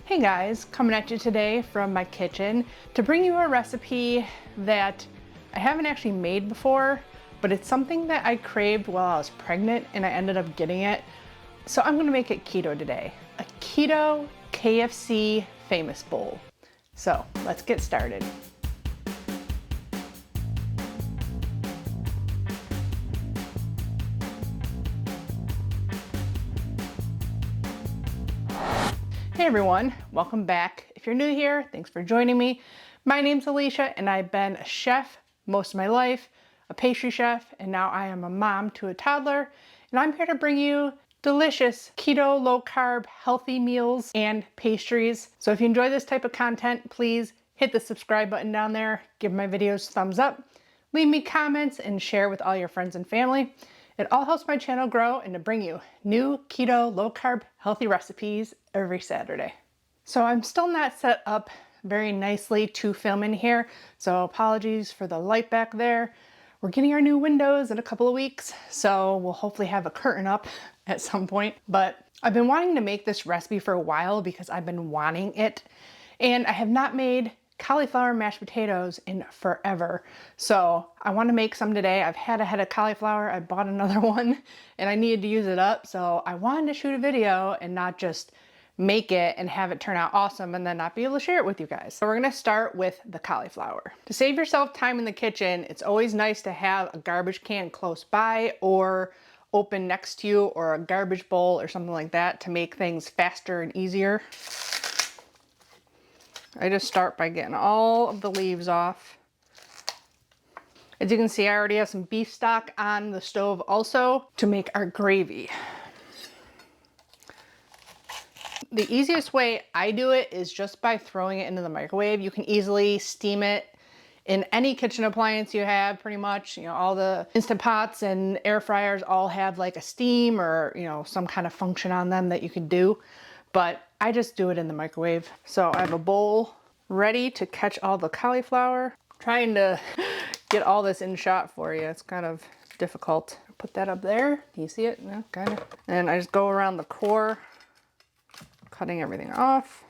Hey guys, coming at you today from my kitchen to bring you a recipe that I haven't actually made before, but it's something that I craved while I was pregnant and I ended up getting it. So I'm gonna make it keto today. A keto KFC Famous Bowl. So let's get started. Hey everyone, welcome back. If you're new here, thanks for joining me. My name's Alycia and I've been a chef most of my life, a pastry chef, and now I am a mom to a toddler. And I'm here to bring you delicious keto, low carb, healthy meals and pastries. So if you enjoy this type of content, please hit the subscribe button down there, give my videos a thumbs up, leave me comments and share with all your friends and family. It all helps my channel grow and to bring you new keto, low carb, healthy recipes every Saturday. So I'm still not set up very nicely to film in here, so apologies for the light back there. We're getting our new windows in a couple of weeks, so we'll hopefully have a curtain up at some point. But I've been wanting to make this recipe for a while because I've been wanting it, and I have not made cauliflower mashed potatoes in forever. So I want to make some today. I've had a head of cauliflower, I bought another one and I needed to use it up. So I wanted to shoot a video and not just make it and have it turn out awesome and then not be able to share it with you guys. So we're gonna start with the cauliflower. To save yourself time in the kitchen, it's always nice to have a garbage can close by or open next to you, or a garbage bowl or something like that to make things faster and easier. I just start by getting all of the leaves off. As you can see, I already have some beef stock on the stove also to make our gravy. The easiest way I do it is just by throwing it into the microwave. You can easily steam it in any kitchen appliance you have, pretty much. You know, all the Instant Pots and air fryers all have like a steam or, you know, some kind of function on them that you could do. But I just do it in the microwave. So I have a bowl ready to catch all the cauliflower. I'm trying to get all this in shot for you. It's kind of difficult. Put that up there. Can you see it? Yeah, kind of. And I just go around the core, cutting everything off.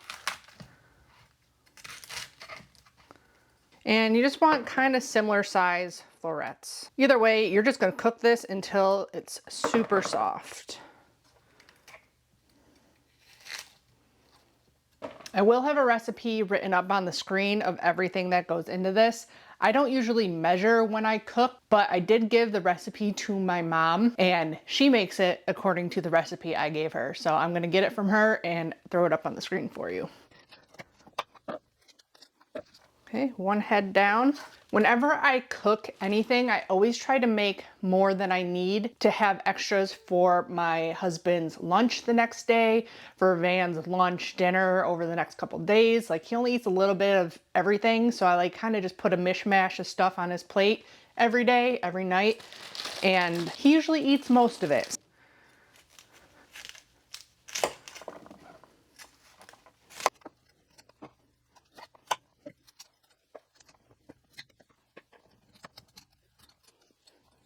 And you just want kind of similar size florets. Either way, you're just gonna cook this until it's super soft. I will have a recipe written up on the screen of everything that goes into this. I don't usually measure when I cook, but I did give the recipe to my mom and she makes it according to the recipe I gave her. So I'm gonna get it from her and throw it up on the screen for you. Okay, one head down. Whenever I cook anything, I always try to make more than I need to have extras for my husband's lunch the next day, for Van's lunch, dinner over the next couple days. Like, he only eats a little bit of everything, so I like kind of just put a mishmash of stuff on his plate every day, every night, and he usually eats most of it.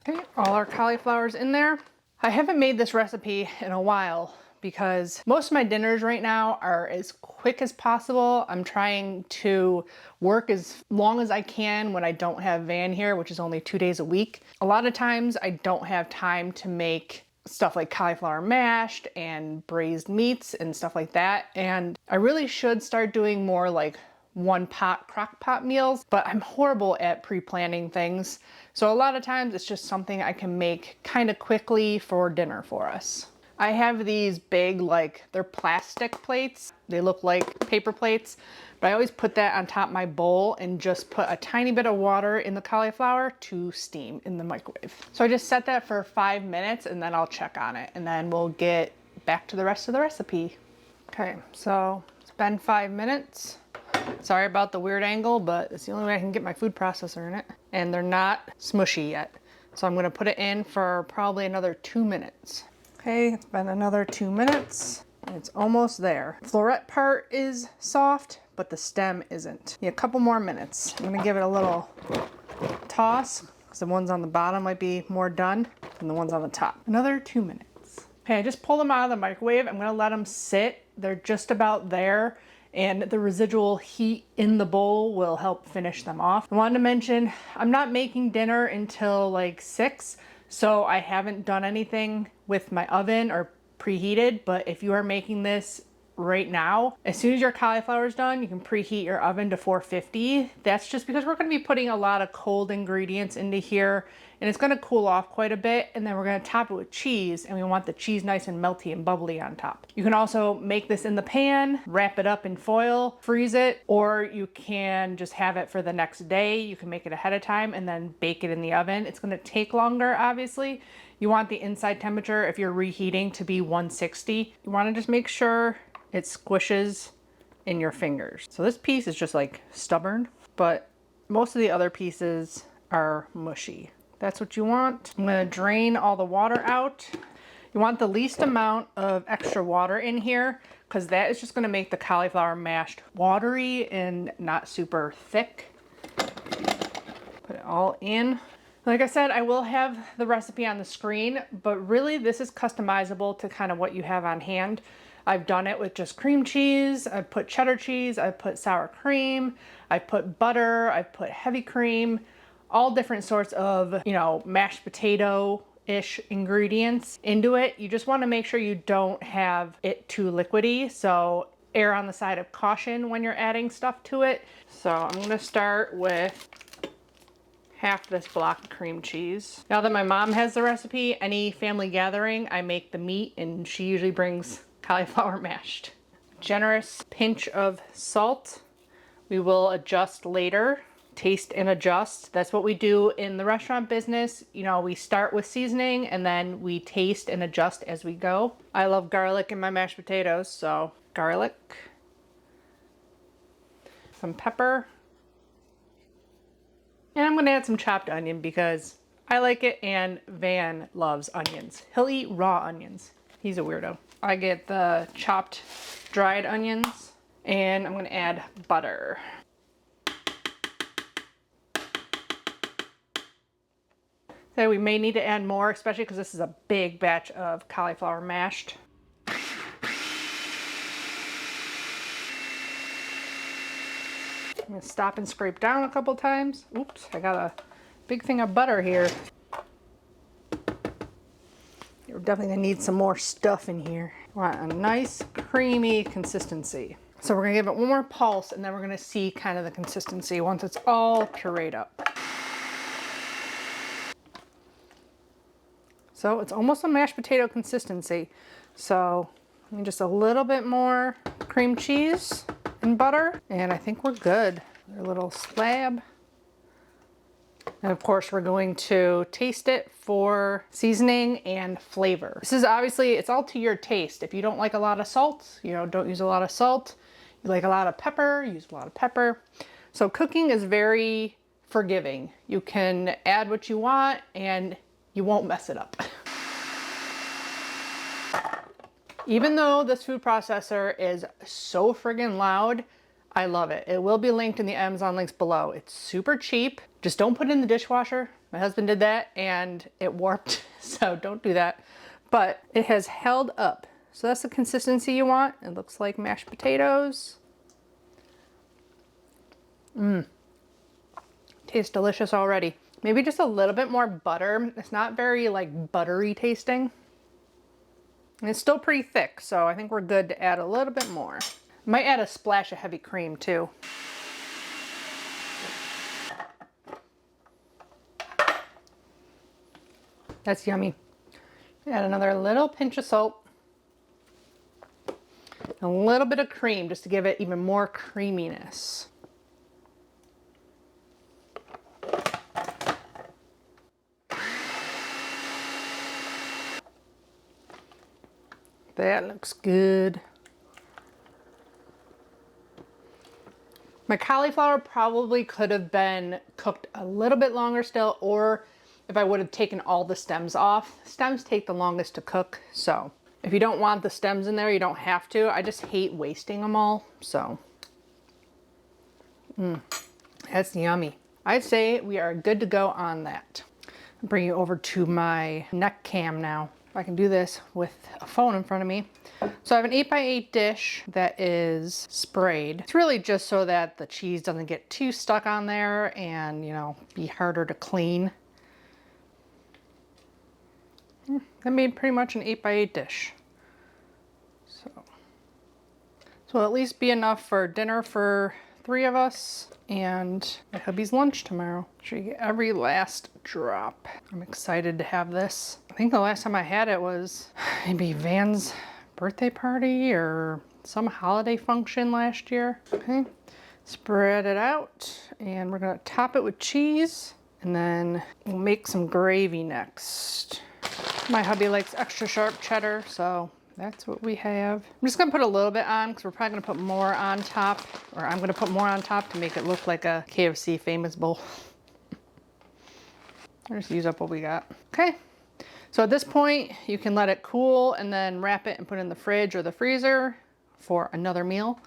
Okay, all our cauliflower's in there. I haven't made this recipe in a while because most of my dinners right now are as quick as possible. I'm trying to work as long as I can when I don't have Van here, which is only 2 days a week. A lot of times I don't have time to make stuff like cauliflower mashed and braised meats and stuff like that. And I really should start doing more like one pot crock pot meals, but I'm horrible at pre-planning things. So a lot of times it's just something I can make kind of quickly for dinner for us. I have these big, like, they're plastic plates. They look like paper plates, but I always put that on top of my bowl and just put a tiny bit of water in the cauliflower to steam in the microwave. So I just set that for 5 minutes and then I'll check on it and then we'll get back to the rest of the recipe. Okay, so it's been 5 minutes. Sorry about the weird angle, but it's the only way I can get my food processor in it. And they're not smushy yet. So I'm gonna put it in for probably another 2 minutes. Okay, it's been another 2 minutes. It's almost there. The floret part is soft, but the stem isn't. Yeah, a couple more minutes. I'm gonna give it a little toss, because the ones on the bottom might be more done than the ones on the top. Another 2 minutes. Okay, I just pulled them out of the microwave. I'm gonna let them sit. They're just about there. and the residual heat in the bowl will help finish them off. I wanted to mention, I'm not making dinner until like 6, so I haven't done anything with my oven or preheated, but if you are making this right now, as soon as your cauliflower is done, you can preheat your oven to 450. That's just because we're going to be putting a lot of cold ingredients into here, and it's going to cool off quite a bit, and then we're going to top it with cheese, and we want the cheese nice and melty and bubbly on top. You can also make this in the pan, wrap it up in foil, freeze it, or you can just have it for the next day. You can make it ahead of time and then bake it in the oven. It's going to take longer, obviously. You want the inside temperature, if you're reheating, to be 160. You want to just make sure it squishes in your fingers. So this piece is just like stubborn, but most of the other pieces are mushy. That's what you want. I'm gonna drain all the water out. You want the least amount of extra water in here because that is just gonna make the cauliflower mashed watery and not super thick. Put it all in. Like I said, I will have the recipe on the screen, but really this is customizable to kind of what you have on hand. I've done it with just cream cheese, I've put cheddar cheese, I've put sour cream, I've put butter, I've put heavy cream, all different sorts of, you know, mashed potato-ish ingredients into it. You just want to make sure you don't have it too liquidy, so err on the side of caution when you're adding stuff to it. So I'm going to start with half this block of cream cheese. Now that my mom has the recipe, any family gathering, I make the meat and she usually brings cauliflower mashed. Generous pinch of salt. We will adjust later. Taste and adjust. That's what we do in the restaurant business. You know, we start with seasoning and then we taste and adjust as we go. I love garlic in my mashed potatoes, so garlic. Some pepper. And I'm gonna add some chopped onion because I like it and Van loves onions. He'll eat raw onions. He's a weirdo. I get the chopped dried onions and I'm gonna add butter. So we may need to add more, especially because this is a big batch of cauliflower mashed. I'm gonna stop and scrape down a couple times. Oops, I got a big thing of butter here. You're definitely gonna need some more stuff in here. We want a nice creamy consistency. So we're gonna give it one more pulse and then we're gonna see kind of the consistency once it's all pureed up. So it's almost a mashed potato consistency. So just a little bit more cream cheese and butter, and I think we're good. A little slab. And of course we're going to taste it for seasoning and flavor. This is obviously, it's all to your taste. If you don't like a lot of salt, you know, don't use a lot of salt. You like a lot of pepper, use a lot of pepper. So cooking is very forgiving. You can add what you want and you won't mess it up. Even though this food processor is so friggin' loud, I love it. It will be linked in the Amazon links below. It's super cheap. Just don't put it in the dishwasher. My husband did that and it warped, so don't do that. But it has held up. So that's the consistency you want. It looks like mashed potatoes. Tastes delicious already. Maybe just a little bit more butter. It's not very like buttery tasting. And it's still pretty thick, so I think we're good to add a little bit more. Might add a splash of heavy cream too. That's yummy. Add another little pinch of salt. A little bit of cream just to give it even more creaminess. That looks good. My cauliflower probably could have been cooked a little bit longer still, or if I would have taken all the stems off. Stems take the longest to cook, so if you don't want the stems in there, you don't have to. I just hate wasting them all, so. That's yummy. I'd say we are good to go on that. I'll bring you over to my neck cam now. I can do this with a phone in front of me. So I have an 8x8 dish that is sprayed. It's really just so that the cheese doesn't get too stuck on there and, you know, be harder to clean. I made pretty much an 8x8 dish. So it'll at least be enough for dinner for 3 of us and my hubby's lunch tomorrow. Should get every last drop. I'm excited to have this. I think the last time I had it was maybe Van's birthday party or some holiday function last year. Okay, spread it out and we're gonna top it with cheese and then we'll make some gravy next. My hubby likes extra sharp cheddar, so that's what we have. I'm just gonna put a little bit on because we're probably gonna put more on top, or I'm gonna put more on top to make it look like a KFC Famous Bowl. I'll just use up what we got. Okay, so at this point, you can let it cool and then wrap it and put it in the fridge or the freezer for another meal,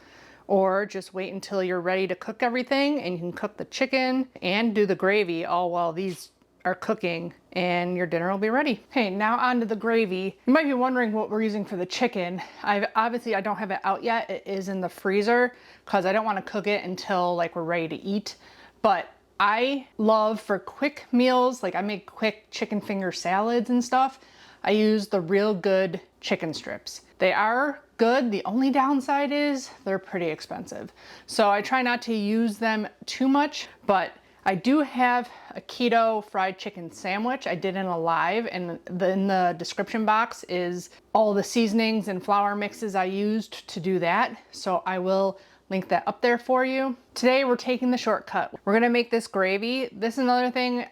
or just wait until you're ready to cook everything and you can cook the chicken and do the gravy all while these are cooking and your dinner will be ready. Okay, now on to the gravy. You might be wondering what we're using for the chicken. Obviously I don't have it out yet. It is in the freezer because I don't want to cook it until like we're ready to eat. But I love for quick meals, like I make quick chicken finger salads and stuff. I use the Real Good chicken strips. They are good. The only downside is they're pretty expensive. So I try not to use them too much, but I do have a keto fried chicken sandwich. I did in a live, and in the description box is all the seasonings and flour mixes I used to do that. So I will link that up there for you. Today we're taking the shortcut. We're gonna make this gravy. This is another thing,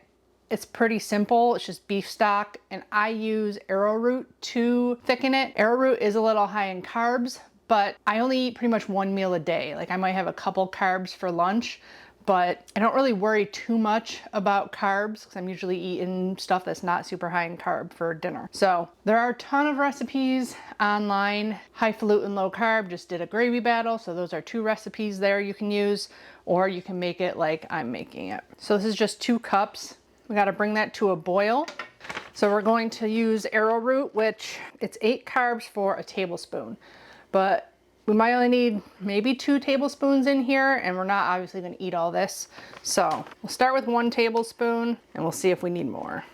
it's pretty simple. It's just beef stock, and I use arrowroot to thicken it. Arrowroot is a little high in carbs, but I only eat pretty much 1 meal a day. Like I might have a couple carbs for lunch, but I don't really worry too much about carbs because I'm usually eating stuff that's not super high in carb for dinner. So there are a ton of recipes online. Highfalutin low carb just did a gravy battle. So those are 2 recipes there you can use, or you can make it like I'm making it. So this is just 2 cups. We got to bring that to a boil. So we're going to use arrowroot, which it's 8 carbs for a tablespoon, but we might only need maybe 2 tablespoons in here, and we're not obviously gonna eat all this. So we'll start with 1 tablespoon and we'll see if we need more.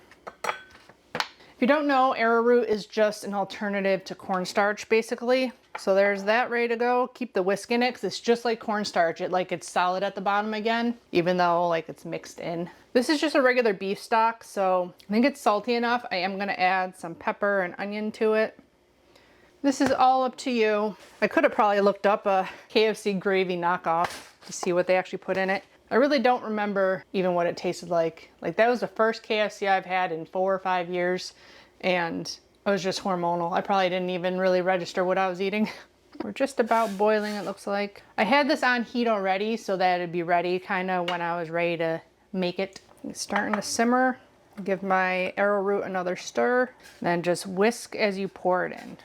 If you don't know, arrowroot is just an alternative to cornstarch basically. So there's that ready to go. Keep the whisk in it because it's just like cornstarch. It's solid at the bottom again, even though like it's mixed in. This is just a regular beef stock, so I think it's salty enough. I am gonna add some pepper and onion to it. This is all up to you. I could have probably looked up a KFC gravy knockoff to see what they actually put in it. I really don't remember even what it tasted like. Like that was the first KFC I've had in 4 or 5 years, and it was just hormonal. I probably didn't even really register what I was eating. We're just about boiling, it looks like. I had this on heat already so that it'd be ready kind of when I was ready to make it. It's starting to simmer. Give my arrowroot another stir, then just whisk as you pour it in.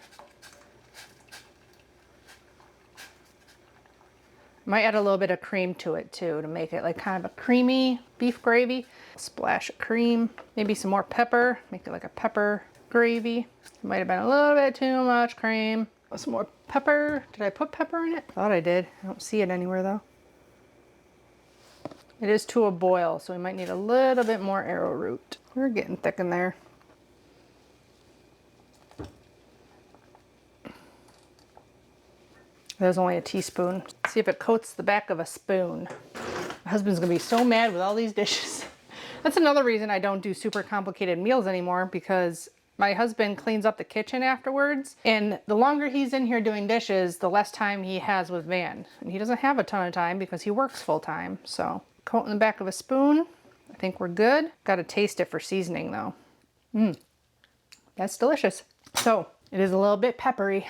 Might add a little bit of cream to it too to make it like kind of a creamy beef gravy. Splash of cream, maybe some more pepper, make it like a pepper gravy. Might have been a little bit too much cream. Some more pepper. Did I put pepper in it? Thought I did. I don't see it anywhere though. It is to a boil, so we might need a little bit more arrowroot. We're getting thick in there. There's only a teaspoon. Let's see if it coats the back of a spoon. My husband's gonna be so mad with all these dishes. That's another reason I don't do super complicated meals anymore, because my husband cleans up the kitchen afterwards, and the longer he's in here doing dishes, the less time he has with Van. And he doesn't have a ton of time because he works full time. So coat in the back of a spoon. I think we're good. Gotta taste it for seasoning though. That's delicious. So it is a little bit peppery.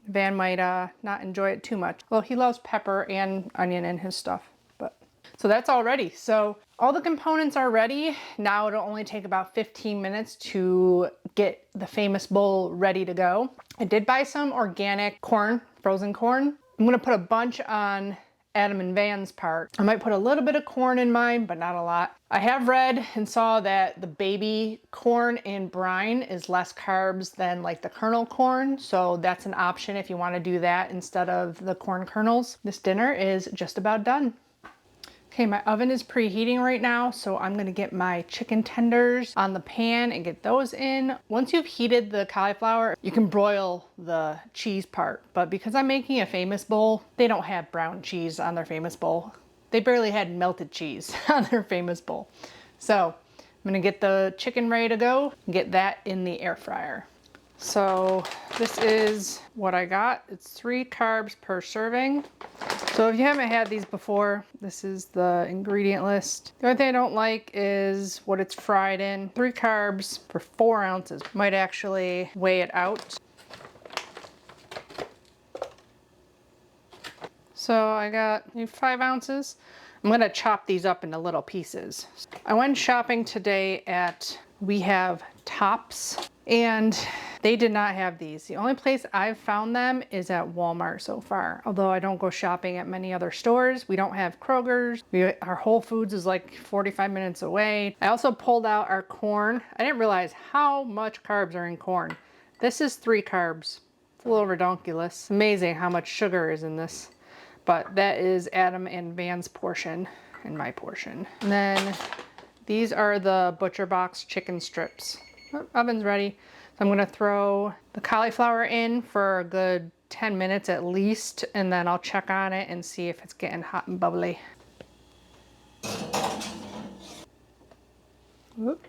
Van might not enjoy it too much. Well, he loves pepper and onion in his stuff, but so that's all ready. So all the components are ready. Now it'll only take about 15 minutes to get the Famous Bowl ready to go. I did buy some organic corn, frozen corn. I'm gonna put a bunch on Adam and Van's part. I might put a little bit of corn in mine, but not a lot. I have read and saw that the baby corn in brine is less carbs than like the kernel corn. So that's an option if you want to do that instead of the corn kernels. This dinner is just about done. Okay, my oven is preheating right now, so I'm gonna get my chicken tenders on the pan and get those in. Once you've heated the cauliflower, you can broil the cheese part, but because I'm making a Famous Bowl, they don't have brown cheese on their Famous Bowl. They barely had melted cheese on their Famous Bowl. So I'm gonna get the chicken ready to go and get that in the air fryer. So this is what I got. It's 3 carbs per serving. So if you haven't had these before, this is the ingredient list. The only thing I don't like is what it's fried in. 3 carbs for 4 ounces. Might actually weigh it out. So I got 5 ounces. I'm gonna chop these up into little pieces. I went shopping today at We Have Tops, and they did not have these. The only place I've found them is at Walmart so far. Although I don't go shopping at many other stores. We don't have Kroger's. Our Whole Foods is like 45 minutes away. I also pulled out our corn. I didn't realize how much carbs are in corn. This is 3 carbs. It's a little redonkulous. Amazing how much sugar is in this. But that is Adam and Van's portion and my portion. And then these are the Butcher Box chicken strips. Oh, oven's ready. So I'm gonna throw the cauliflower in for a good 10 minutes at least, and then I'll check on it and see if it's getting hot and bubbly. Whoop.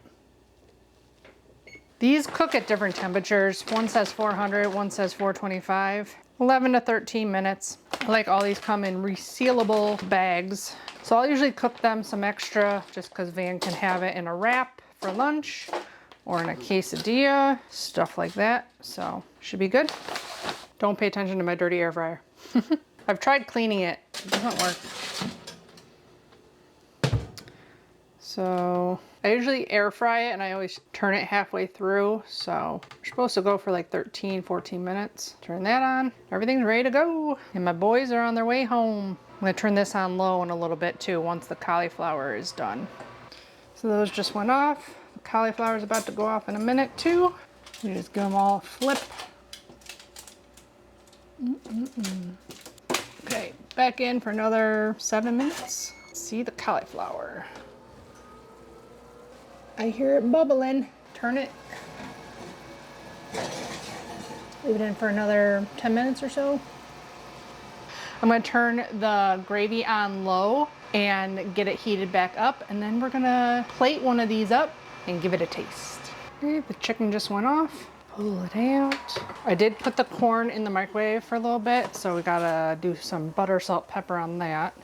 These cook at different temperatures. One says 400, one says 425. 11 to 13 minutes. I like all these come in resealable bags. So I'll usually cook them some extra just because Van can have it in a wrap for lunch or in a quesadilla, stuff like that. So should be good. Don't pay attention to my dirty air fryer. I've tried cleaning it. It doesn't work. So I usually air fry it and I always turn it halfway through. So we're supposed to go for like 13, 14 minutes. Turn that on. Everything's ready to go. And my boys are on their way home. I'm gonna turn this on low in a little bit too once the cauliflower is done. So those just went off. The cauliflower is about to go off in a minute too. You just give them all a flip. Okay, back in for another 7 minutes. See the cauliflower. I hear it bubbling. Turn it. Leave it in for another 10 minutes or so. I'm gonna turn the gravy on low and get it heated back up, and then we're gonna plate one of these up and give it a taste. Okay, the chicken just went off. Pull it out. I did put the corn in the microwave for a little bit, so we gotta do some butter, salt, pepper on that.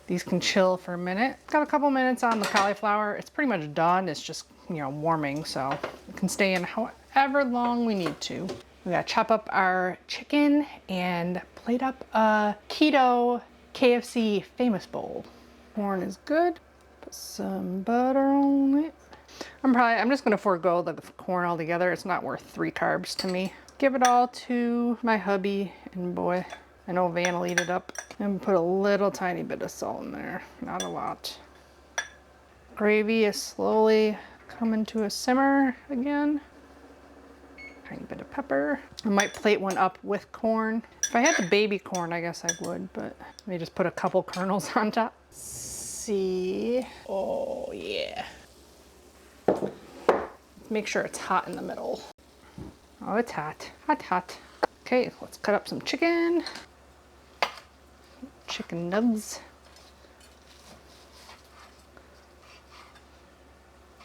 These can chill for a minute. Got a couple minutes on the cauliflower. It's pretty much done. It's just, warming, so it can stay in however long we need to. We gotta chop up our chicken and plate up a keto KFC Famous Bowl. Corn is good. Put some butter on it. I'm just gonna forego the corn altogether. It's not worth 3 carbs to me. Give it all to my hubby, and boy, I know Van will eat it up. And put a little tiny bit of salt in there, not a lot. Gravy is slowly coming to a simmer again. Tiny bit of pepper. I might plate one up with corn. If I had the baby corn, I guess I would, but let me just put a couple kernels on top. See. Oh yeah. Make sure it's hot in the middle. Oh, it's hot. Hot, hot. Okay, let's cut up some chicken. Chicken nugs.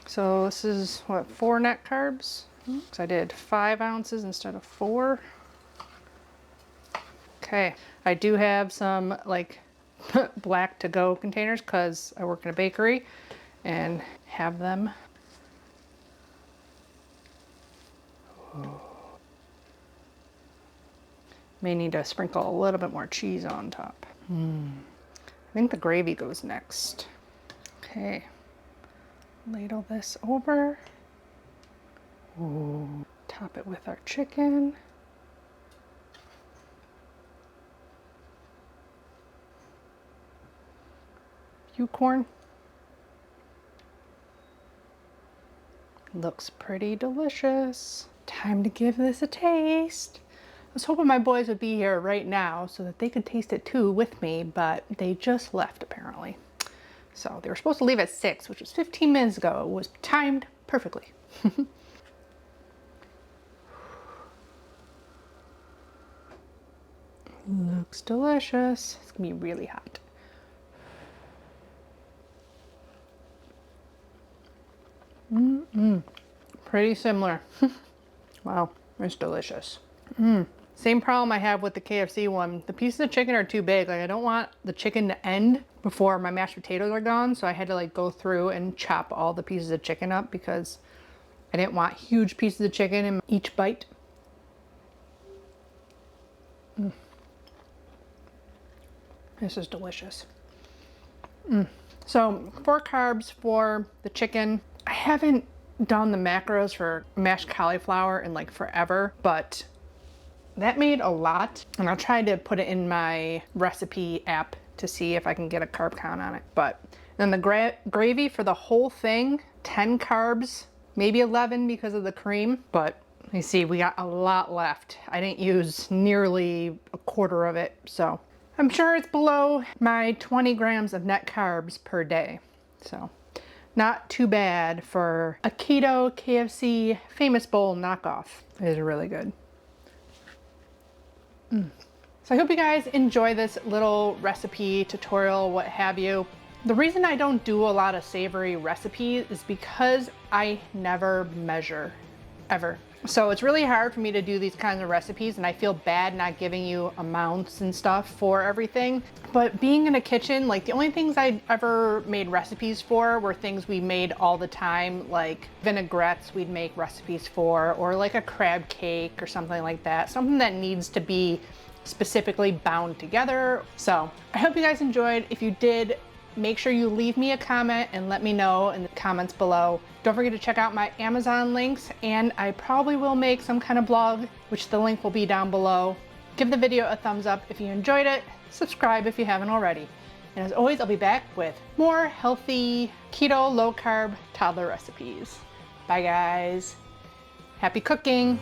So this is what, 4 net carbs? Because I did 5 ounces instead of 4. Okay, I do have some like black to go containers because I work in a bakery and have them. May need to sprinkle a little bit more cheese on top. I think the gravy goes next. Okay, ladle this over. Ooh. Top it with our chicken. barbecue corn. Looks pretty delicious. Time to give this a taste. I was hoping my boys would be here right now so that they could taste it too with me, but they just left apparently. So they were supposed to leave at 6, which was 15 minutes ago. It was timed perfectly. Looks delicious. It's gonna be really hot. Pretty similar. Wow, it's delicious. Same problem I have with the KFC one. The pieces of chicken are too big. Like I don't want the chicken to end before my mashed potatoes are gone. So I had to like go through and chop all the pieces of chicken up because I didn't want huge pieces of chicken in each bite. This is delicious. So 4 carbs for the chicken. I haven't done the macros for mashed cauliflower in like forever, but that made a lot. And I'll try to put it in my recipe app to see if I can get a carb count on it. But then the gravy for the whole thing, 10 carbs, maybe 11 because of the cream. But you see, we got a lot left. I didn't use nearly a quarter of it. So I'm sure it's below my 20 grams of net carbs per day. So not too bad for a keto KFC Famous Bowl knockoff. It is really good. So I hope you guys enjoy this little recipe tutorial, what have you. The reason I don't do a lot of savory recipes is because I never measure, ever. So it's really hard for me to do these kinds of recipes, and I feel bad not giving you amounts and stuff for everything. But being in a kitchen, like the only things I ever made recipes for were things we made all the time, like vinaigrettes we'd make recipes for, or like a crab cake or something like that. Something that needs to be specifically bound together. So I hope you guys enjoyed. If you did, make sure you leave me a comment and let me know in the comments below. Don't forget to check out my Amazon links, and I probably will make some kind of blog, which the link will be down below. Give the video a thumbs up if you enjoyed it. Subscribe if you haven't already. And as always, I'll be back with more healthy keto, low carb toddler recipes. Bye guys. Happy cooking.